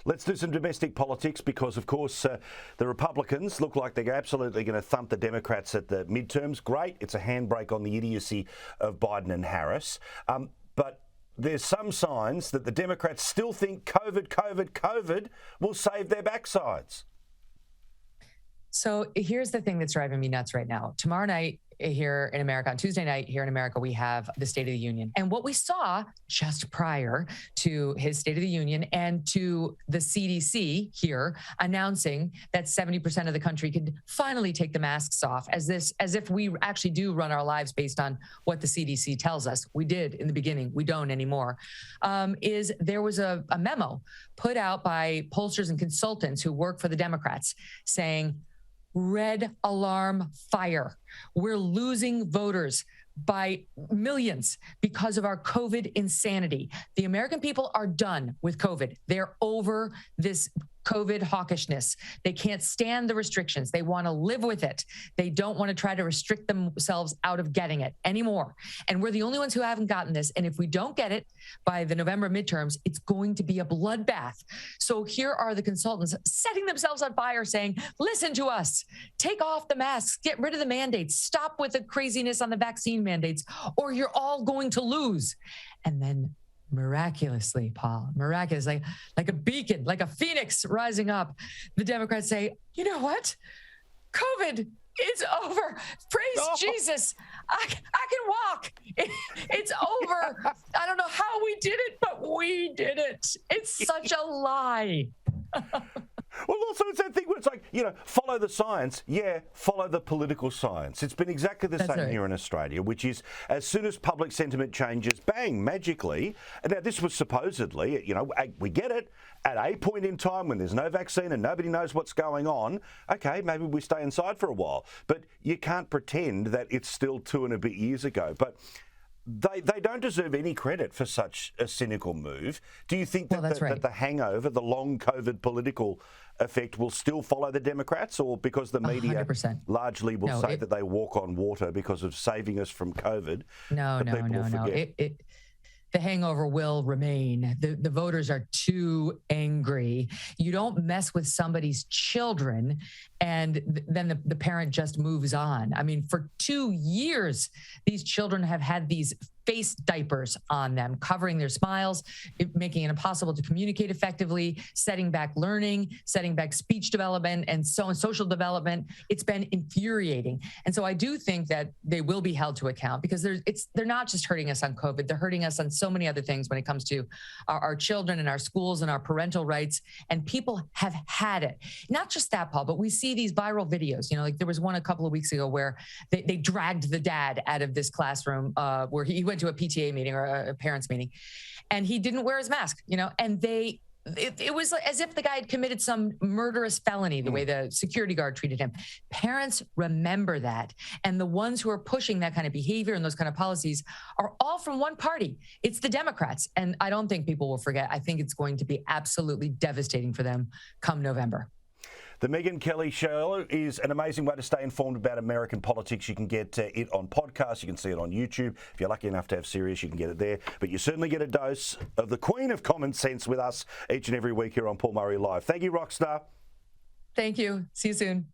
Let's do some domestic politics because, of course, the Republicans look like they're absolutely going to thump the Democrats at the midterms. Great. It's a handbrake on the idiocy of Biden and Harris. But there's some signs that the Democrats still think COVID will save their backsides. So here's the thing that's driving me nuts right now. Tomorrow night here in America, on Tuesday night here in America, we have the State of the Union. And what we saw just prior to his State of the Union and to the CDC here announcing that 70% of the country could finally take the masks off, as if we actually do run our lives based on what the CDC tells us. We did in the beginning. We don't anymore. Is there was a memo put out by pollsters and consultants who work for the Democrats saying, red alarm fire. We're losing voters by millions because of our COVID insanity. The American people are done with COVID. They're over this COVID hawkishness. They can't stand the restrictions. They want to live with it. They don't want to try to restrict themselves out of getting it anymore. And we're the only ones who haven't gotten this. And if we don't get it by the November midterms, it's going to be a bloodbath. So here are the consultants setting themselves on fire saying, listen to us, take off the masks, get rid of the mandates, stop with the craziness on the vaccine mandates, or you're all going to lose. And then miraculously, Paul, miraculously, like a beacon, like a phoenix rising up, the Democrats say, you know what? COVID is over. Praise Jesus. I can walk. It's over. I don't know how we did it, but we did it. It's such a lie. Well, also it's that thing where it's like, follow the science. Yeah, follow the political science. It's been exactly the same here in Australia, which is as soon as public sentiment changes, bang, magically. And now this was supposedly, we get it, at a point in time when there's no vaccine and nobody knows what's going on, okay, maybe we stay inside for a while. But you can't pretend that it's still 2 and a bit years ago. But they don't deserve any credit for such a cynical move. Do you think that, that the hangover, the long COVID political effect will still follow the Democrats, or because the media 100%. largely will say that they walk on water because of saving us from COVID? No. The hangover will remain. The voters are too angry. You don't mess with somebody's children and then the parent just moves on. I mean, for 2 years, these children have had these face diapers on them, covering their smiles, making it impossible to communicate effectively, setting back learning, setting back speech development, and so on, social development. It's been infuriating. And so I do think that they will be held to account because they're not just hurting us on COVID, they're hurting us on so many other things when it comes to our children and our schools and our parental rights. And people have had it. Not just that, Paul, but we see these viral videos. Like there was one a couple of weeks ago where they dragged the dad out of this classroom where he went to a PTA meeting or a parents meeting, and he didn't wear his mask, and it was as if the guy had committed some murderous felony, the way the security guard treated him. Parents remember that. And the ones who are pushing that kind of behavior and those kind of policies are all from one party. It's the Democrats. And I don't think people will forget. I think it's going to be absolutely devastating for them come November. The Megyn Kelly Show is an amazing way to stay informed about American politics. You can get it on podcasts. You can see it on YouTube. If you're lucky enough to have Sirius, you can get it there. But you certainly get a dose of the Queen of Common Sense with us each and every week here on Paul Murray Live. Thank you, Rockstar. Thank you. See you soon.